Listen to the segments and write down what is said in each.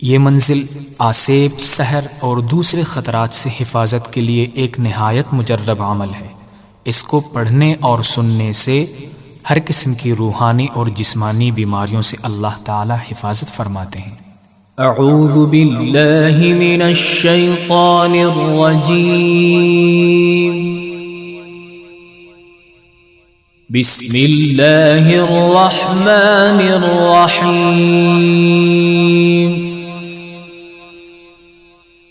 ये मंजिल आसेब, सहर और दूसरे ख़तरात से हिफाजत के लिए एक नहायत मुजर्रब अमल है। इसको पढ़ने और सुनने से हर किस्म की रूहानी और जिस्मानी बीमारियों से अल्लाह ताला हिफाजत फरमाते हैं। अऊज़ु बिल्लाहि मिनश शैतानिर रजीम। बिस्मिल्लाहिर रहमानिर रहीम।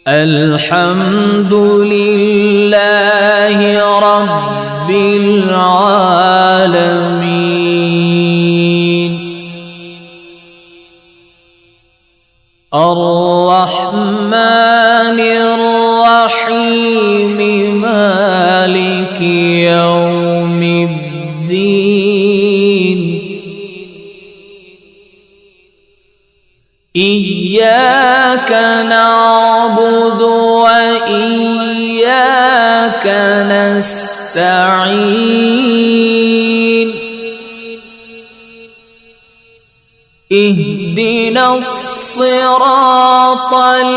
अल्हम्दुलिल्लाहि रब्बिल आलमीन। अर्रहमानिर रहीम। मालिकि यौमिद्दीन। इय्याक नअबुदु व इय्याक नस्तईन। इहदिनस सिरातल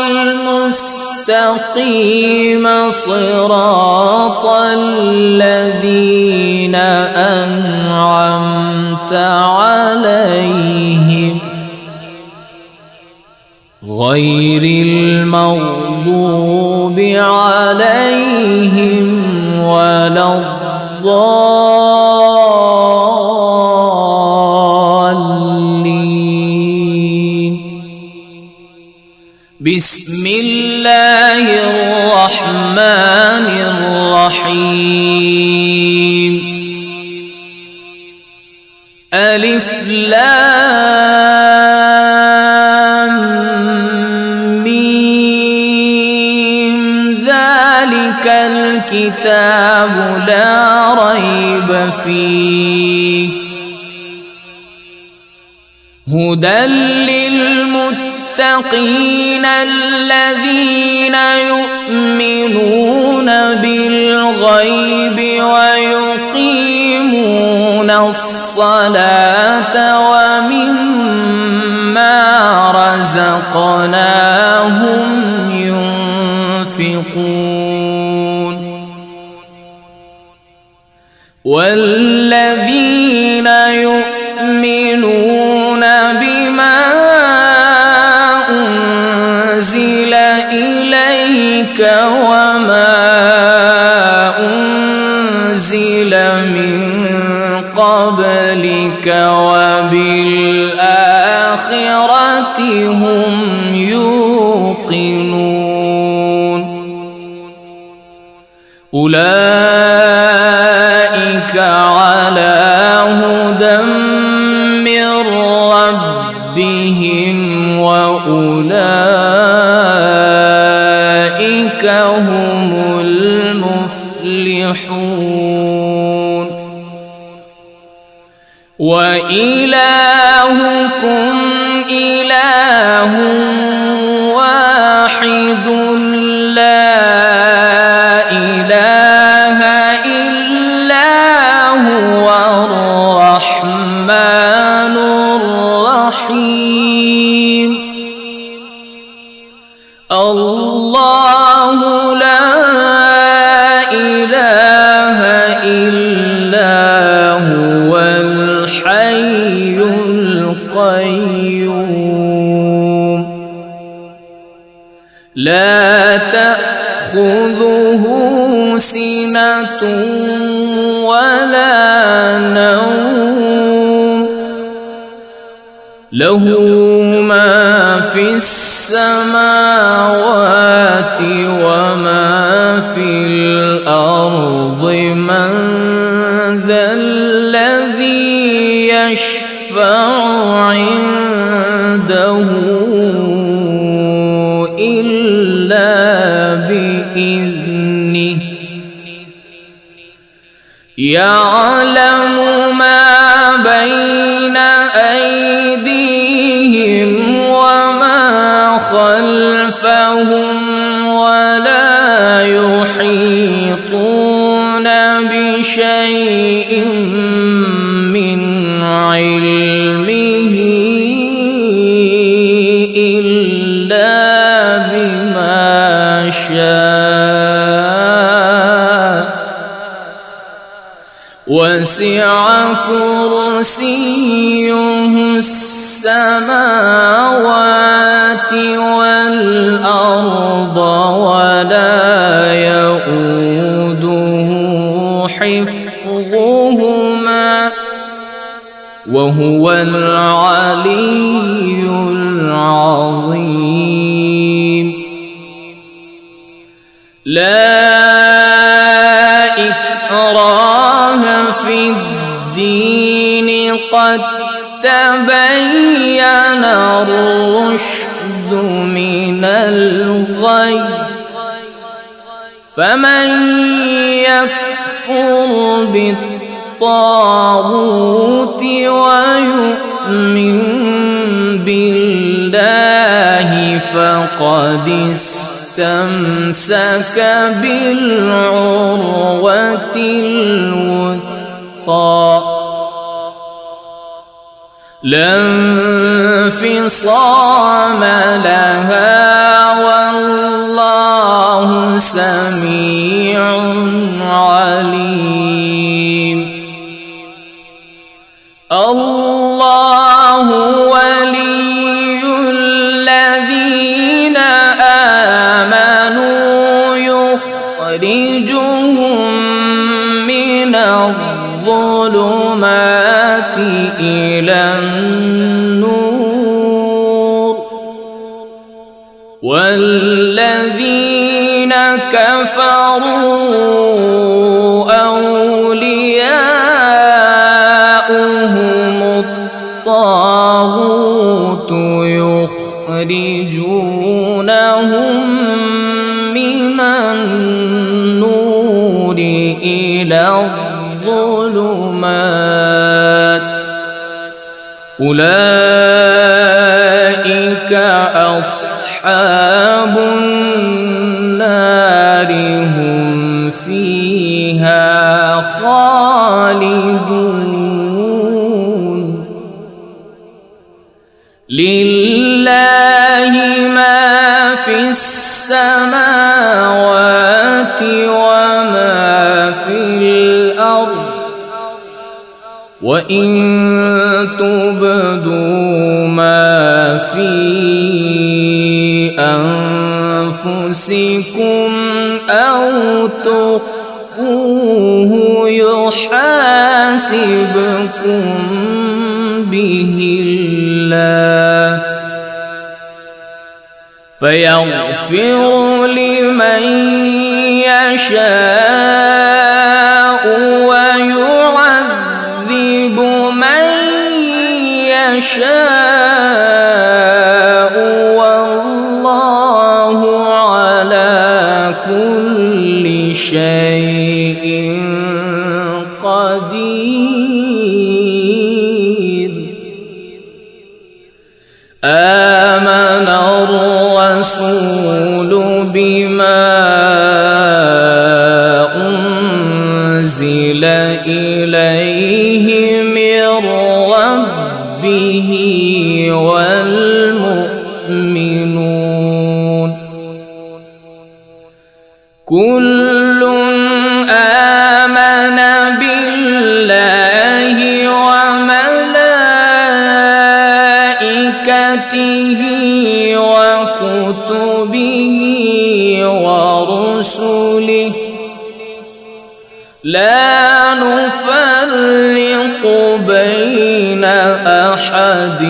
मुस्तकीम। सिरातल लज़ीना अनअमत अलैहिम गैरिल मग़दूबि अलैहिम वलद्दाल्लीन। बिस्मिल्लाहिर रहमानिर रहीम। अलिफ लाम मीम। ज़ालिकल किताबु ला रैब फीह हुदल लिलमुत्तक़ीन الذين يؤمنون بالغيب ويقيمون الصلاة ومما رزقناهم ينفقون والذين يؤمنون بما أنزل إليك وما أنزل من قبلك وبالآخرة هم يوقنون أولئك على هدى من ربهم وأولئك هم المفلحون وإلهكم إله واحد لا إله إلا هو الرحمن الرحيم. الله لا إله إلا هو الحي القيوم لا تأخذه سنة ولا نوم له ما في السماوات وما في الأرض من ذا الذي يشفع عنده إلا بإذنه يعلم ما بين أيديهم وما خلفهم ولا يحيطون بشيء من علمه إلا بما شاء وسع كرسيه السماوات والأرض ولا يؤوده حفظهما وهو العلي العظيم. لا إكراه في الدين قد تبين الرشد من الغي فمن يكفر بالطاغوت ويؤمن بالله فقد استمسك بالعروة الوثقى لا انفصام لها والله سميع عليم. الله ولي الذين آمنوا يخرجهم من الظلمات إلى النور والذين كفروا أولياؤهم الطاغوت يخرجونهم من النور إلى الظلمات أولئك أصحاب النار هم فيها خالدون. لله ما في السماوات وما في الأرض وإن تبدوا ما في أنفسكم أو تخفوه يحاسبكم به الله فيغفر لمن يشاء ويعذب من يشاء والله على كل شيء قدير. آمن الرسول بما أنزل إليه من ربه والمؤمنون كل آمن بالله وملائكته وكتبه ورسله لا نفرق بين أحد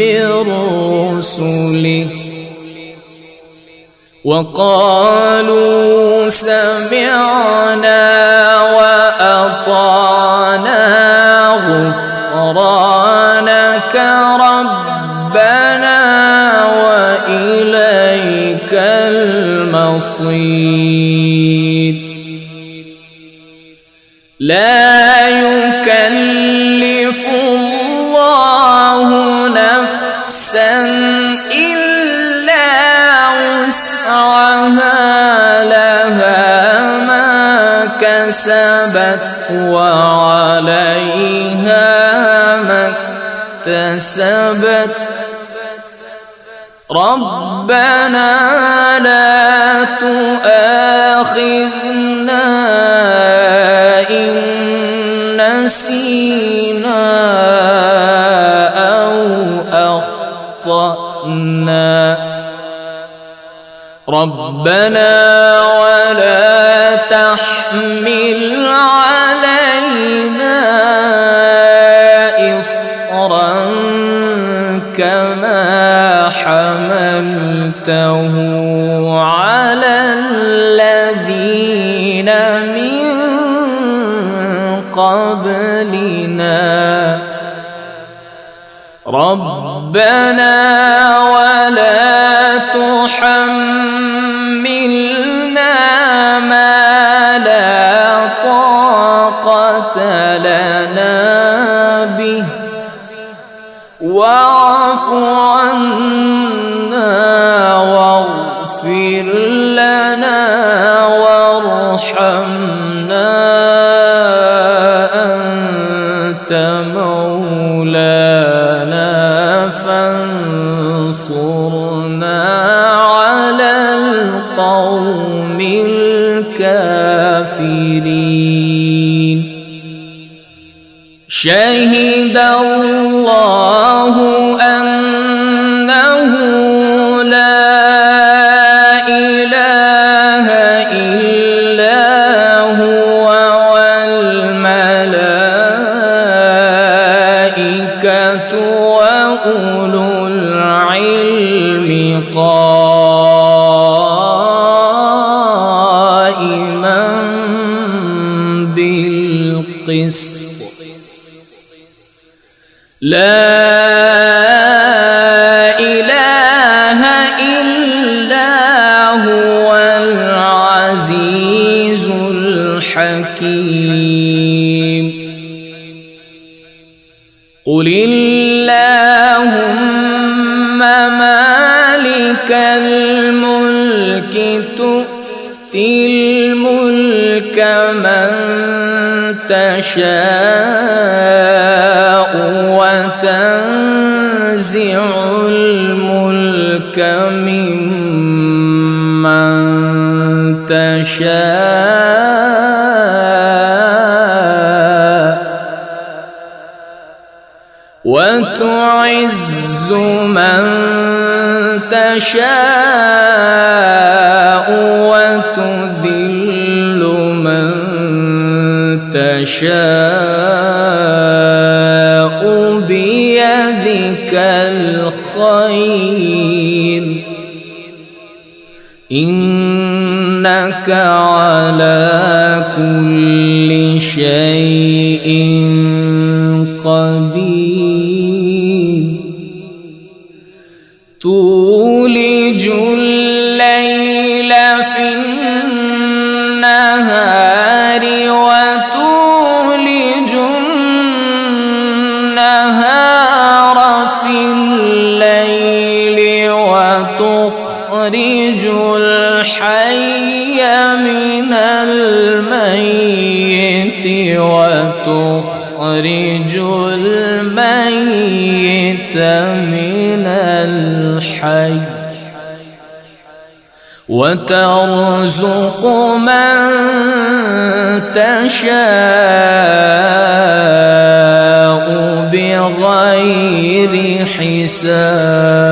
من رسله وقالوا سمعنا وأطعنا غفرانك ربنا وإليك المصير. لا يكلف الله نفسا إلا وسعها لها ما كسبت وعليها ما اكتسبت ربنا لا تؤاخذنا إن نسينا أو أخطأنا ربنا ولا تحمل علينا إصرا كما حملته على الذين من قبلنا ربنا ولا تحملنا ما لا طاقة لنا به واعف عنا واغفر لنا وارحمنا أنت مولانا فانصرنا على القوم الكافرين شهد الله أنه لا إله إلا هو والملائكة وأولو العلم قائما بالقسط لا إله إلا هو العزيز الحكيم قل اللهم مالك الملك تؤتي الملك من تشاء وتنزع الملك ممن تشاء وتعز من تشاء وتذل من تشاء بيدك الخير إنك على كل شيء قدير تولج الليل في النهار وتولج النهار في الليل وتخرج الحي من الميت وتخرج الميت من الحي وترزق من تشاء بغير حساب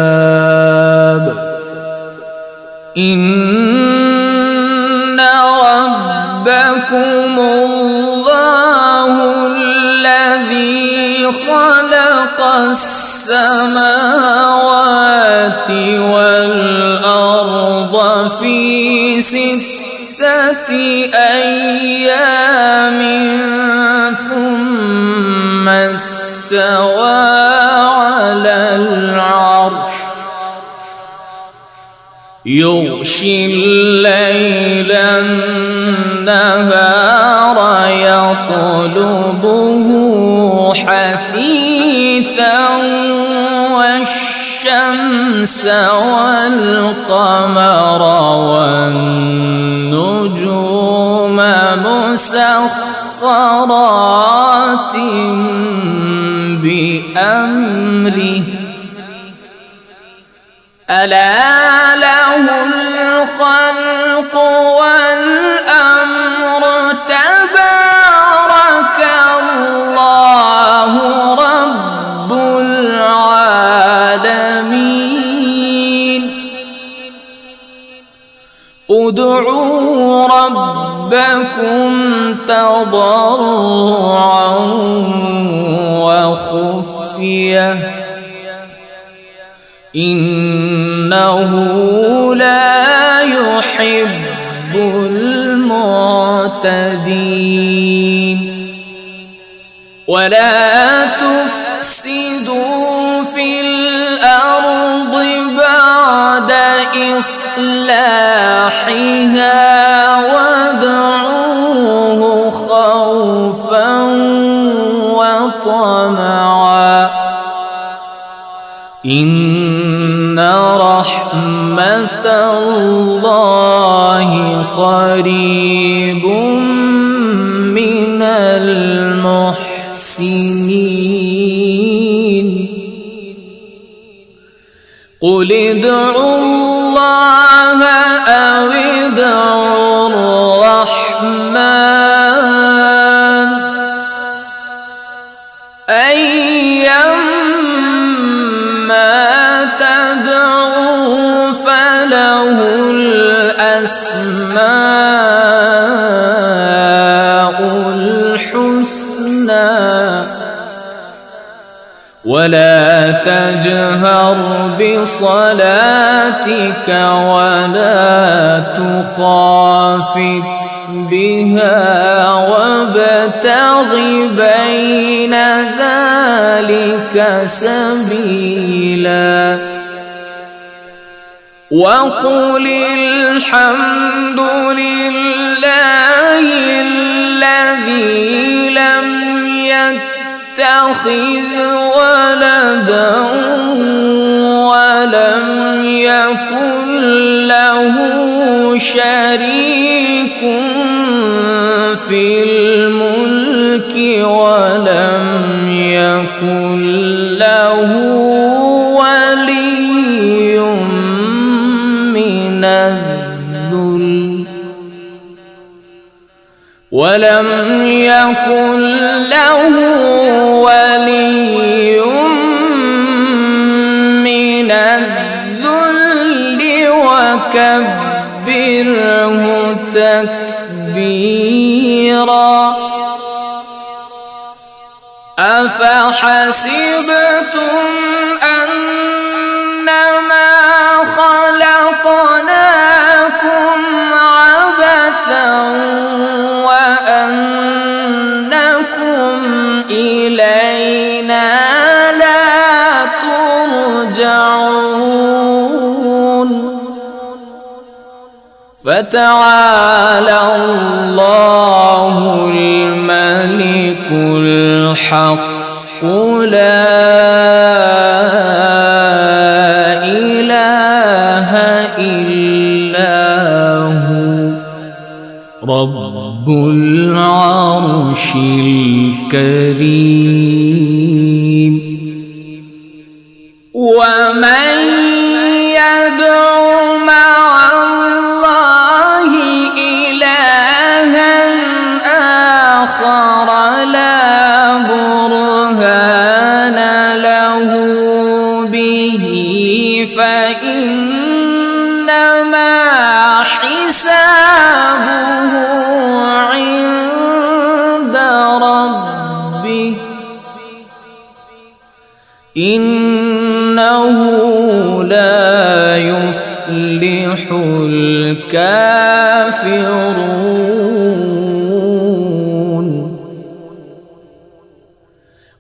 إن ربكم الله الذي خلق السماوات والأرض في 6 أيام ثم استوى على العرش يغشي الليل النهار يطلبه حثيثا والشمس والقمر والنجوم مسخرات بأمره ألا له الخلق والأمر تبارك الله رب العالمين ادعوا ربكم تضرعا وخفية إنه لا يحب المعتدين ولا تفسدوا في الأرض بعد إصلاحها وادعوه خوفا وطمعا إن رحمة الله قريب من المحسنين قل ادعوا الله أو ادعوا الرحمن أيما تدعوا فله الأسماء الحسنى ولا تجهر بصلاتك ولا تخافت بها وابتغ بين ذلك سبيلا وقل الحمد لله الذي لم يتخذ ولدا ولم يكن له شريك في الملك ولم يكن له ولي من الذل ولم يكن له ولي من الذل وكبره تكبيرا أفحسبتم أنما خلقناكم عبثا وأنكم إلينا لا ترجعون فتعالى الله الملك الحق لا إله إلا هو رب العرش الكريم ومن يدع مع الله إلها آخر لا برهان له به فإنما حسابه عند ربه إنه لا يفلح الكافرون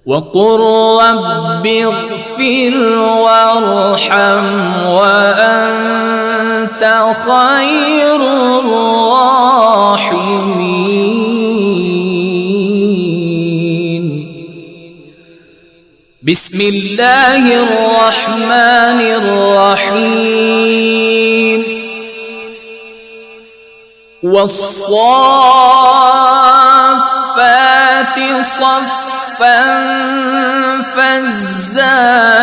وقل رب اغفر وارحم وأنت خير الراحمين بسم الله الرحمن الرحيم والصافات صفا فالزاجرات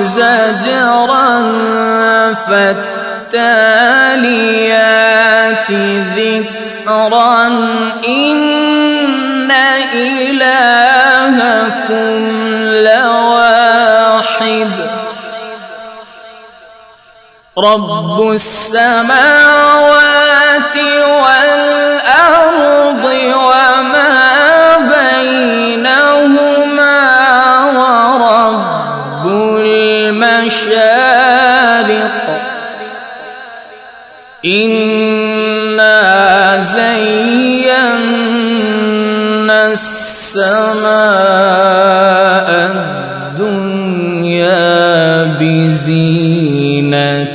زجرا فالتاليات ذكرا إن إلهكم لواحد رب السماوات والأرض وما بينهما ورب المشارق إنا زينا السماء الدنيا بزينة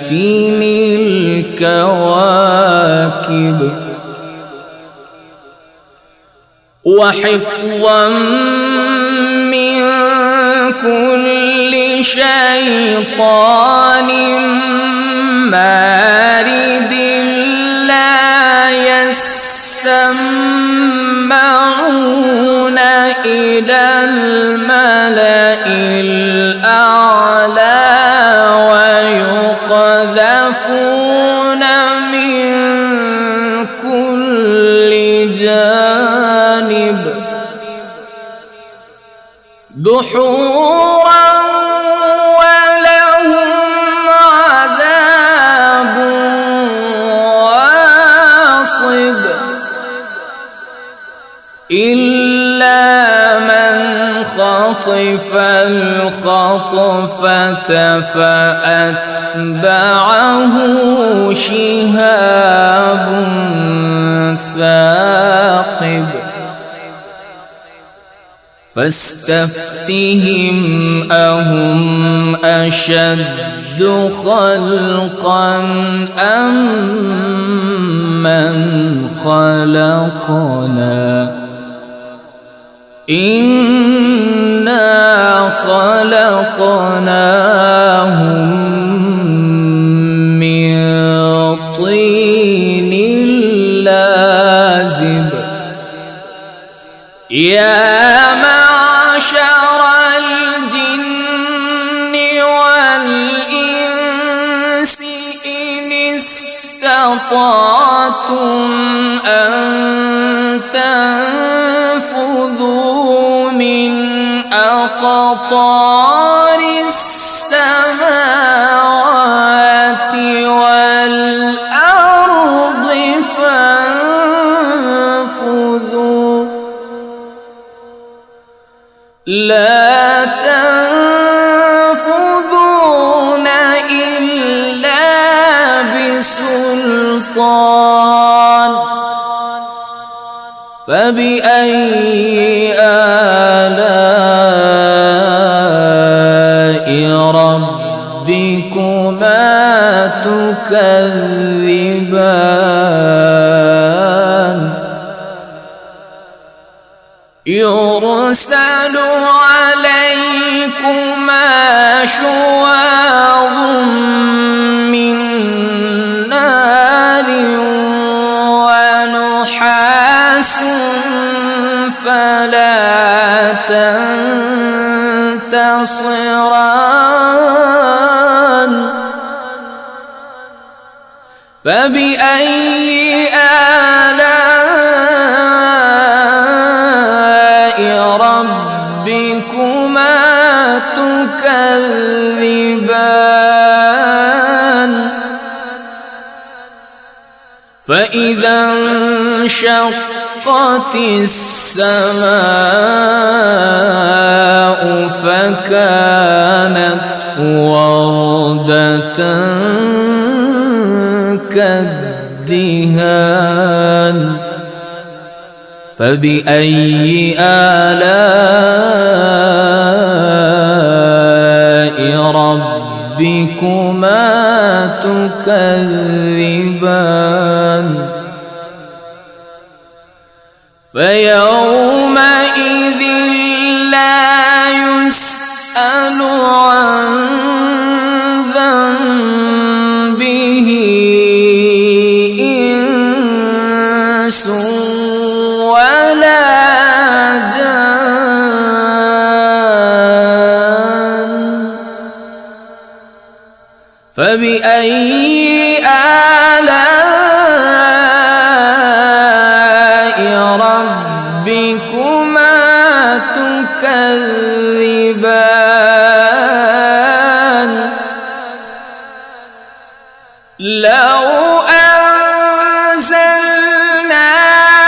الكواكب وحفظا من كل شيطان مارد لا يسمعون إلى الملأ الأعلى ويقذفون من كل جانب دحورا ولهم عذاب واصب إلا من خطف الخطفة فأتبعه شهاب ثاقب فاستفتهم أهم أشد خلقا أم من خلقنا إنا خلقناهم من طين لازب يا معشر الجن والإنس إن استطعتم أن تنفذوا من أقطار السماوات والأرض فانفذوا لا تنفذون إلا بسلطان فبأي آلاء ربكما تكذبان يرسل عليكما شواظ من نار ونحاس فلا تنتصران فبأي آلاء ربكما تكذبان فإذا انشقت السماء فكانت وردة كالدهان فبأي آلاء ربكما تكذبان فيومئذ لا يسأل عن ذنبه إنس ولا جان فبأي آلاء ربكما تكذبان لو أنزلنا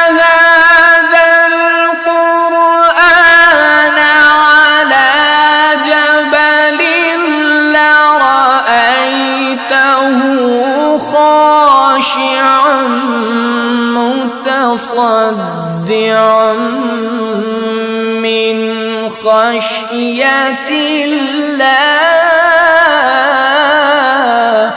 هذا القرآن على جبل لرأيته خاشعا متصدعا من خشية الله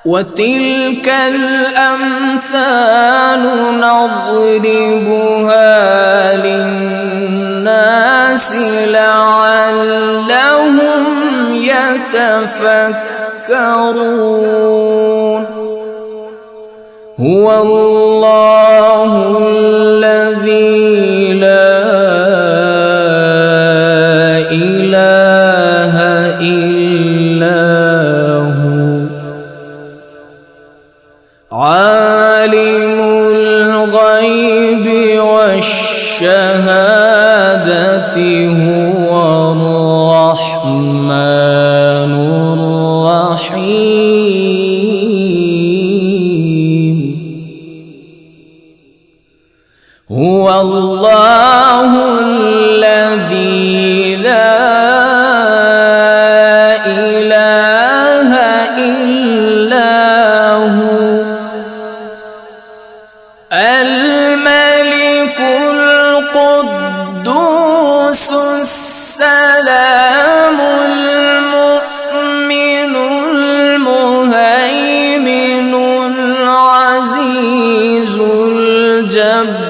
وتلك الأمثال نضربها للناس لعلهم يتفكرون هو الله الذي لا إله إلا هو عالم الغيب والشهادة هو الرحمن الرحيم هو الله الذي لا إله إلا هو الملك القدوس السلام المؤمن المهيمن العزيز الجبار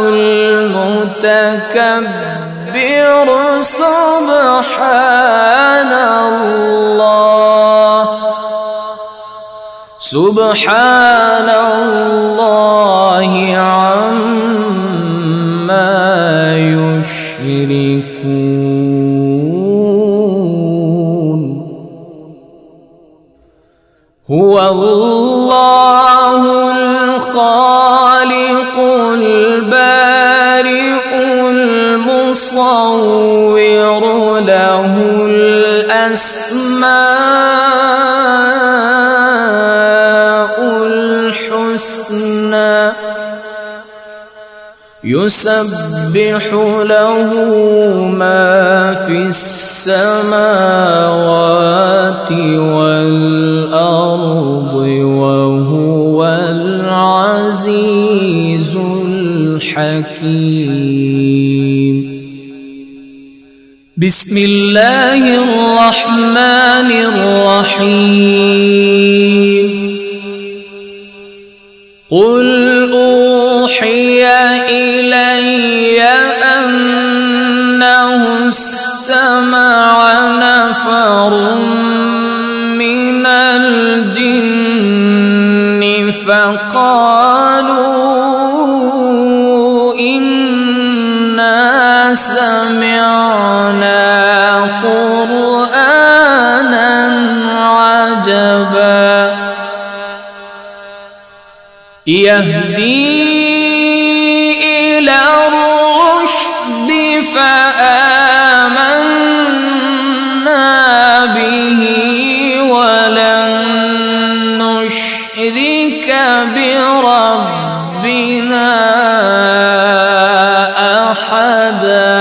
المتكبر سبحان الله عما يشركون هو الله الخالق البارئ المصور له الأسماء الحسنى يسبح له ما في السماوات والأرض وهو العزيز الحكيم بسم الله الرحمن الرحيم قل أوحي إلي أنه استمع نفر من الجن فقالوا إنا سمعنا قرآنا عجبا يهدي إلى الرشد فآمنا به ولن نشرك بربنا أحدا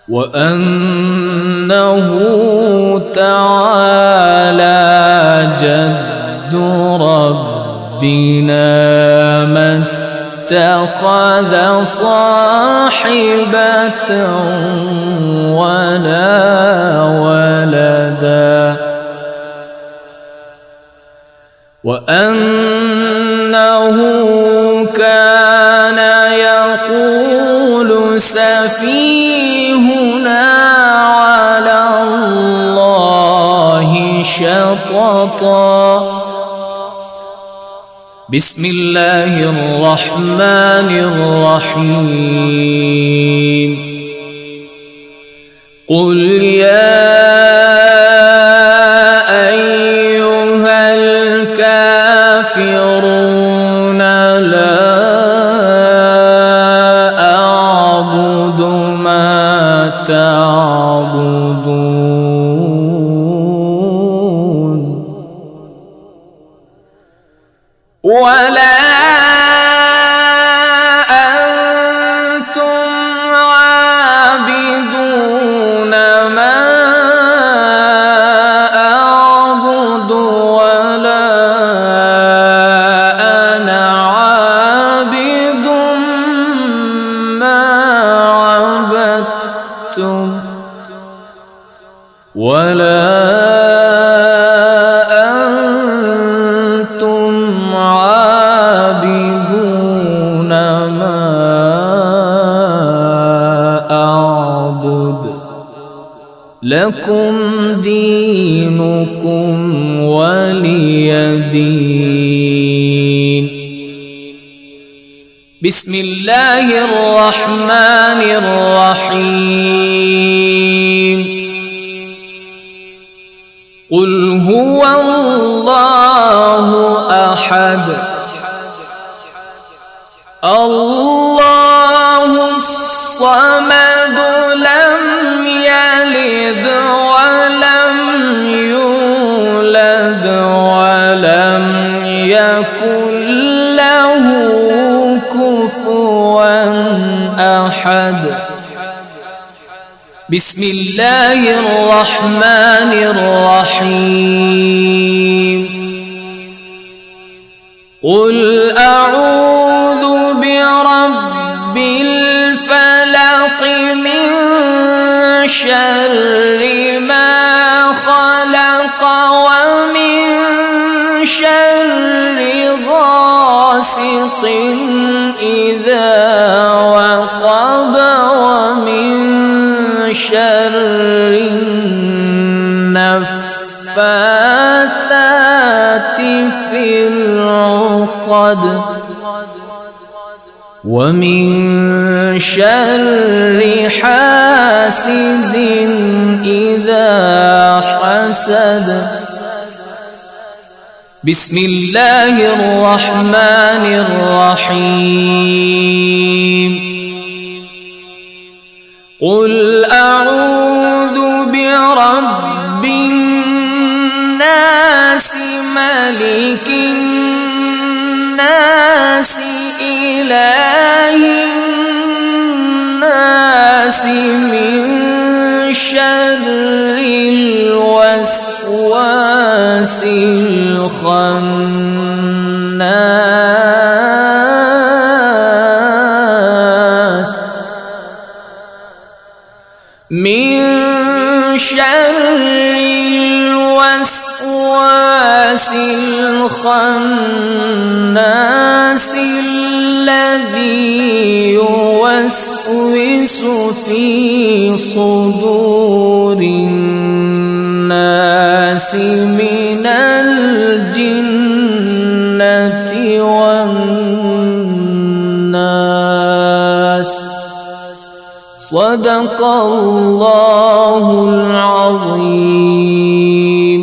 وأنه تعالى جد ربنا ما اتخذ صاحبة ولا ولدا وأنه كان يقول سفيهنا على الله شططا بسم الله الرحمن الرحيم قل يا أيها الكافرون لا أعبد ما تعبدون ولا أنتم عابدون ما أعبد ولا أنا عابد ما عبدتم ولا أنتم عابدون ما أعبد لكم دينكم ولي دين. بسم الله الرحمن الرحيم. قل هو الله أحد الله الصمد لم يلد ولم يولد ولم يكن له كفوا أحد. بسم الله الرحمن الرحيم. قل أعوذ برب الفلق من شر ما خلق ومن شر غاسق إذا وقب ومن شر النفاثات في العقد ومن شر حاسد إذا حسد. بسم الله الرحمن الرحيم. قل أعوذ برب الناس ملك الناس إله الناس من شر الوسواس الخناس من شر الوسواس الخناس الذي يوسوس في صدور الناس من الجنة والناس. صدق الله العظيم.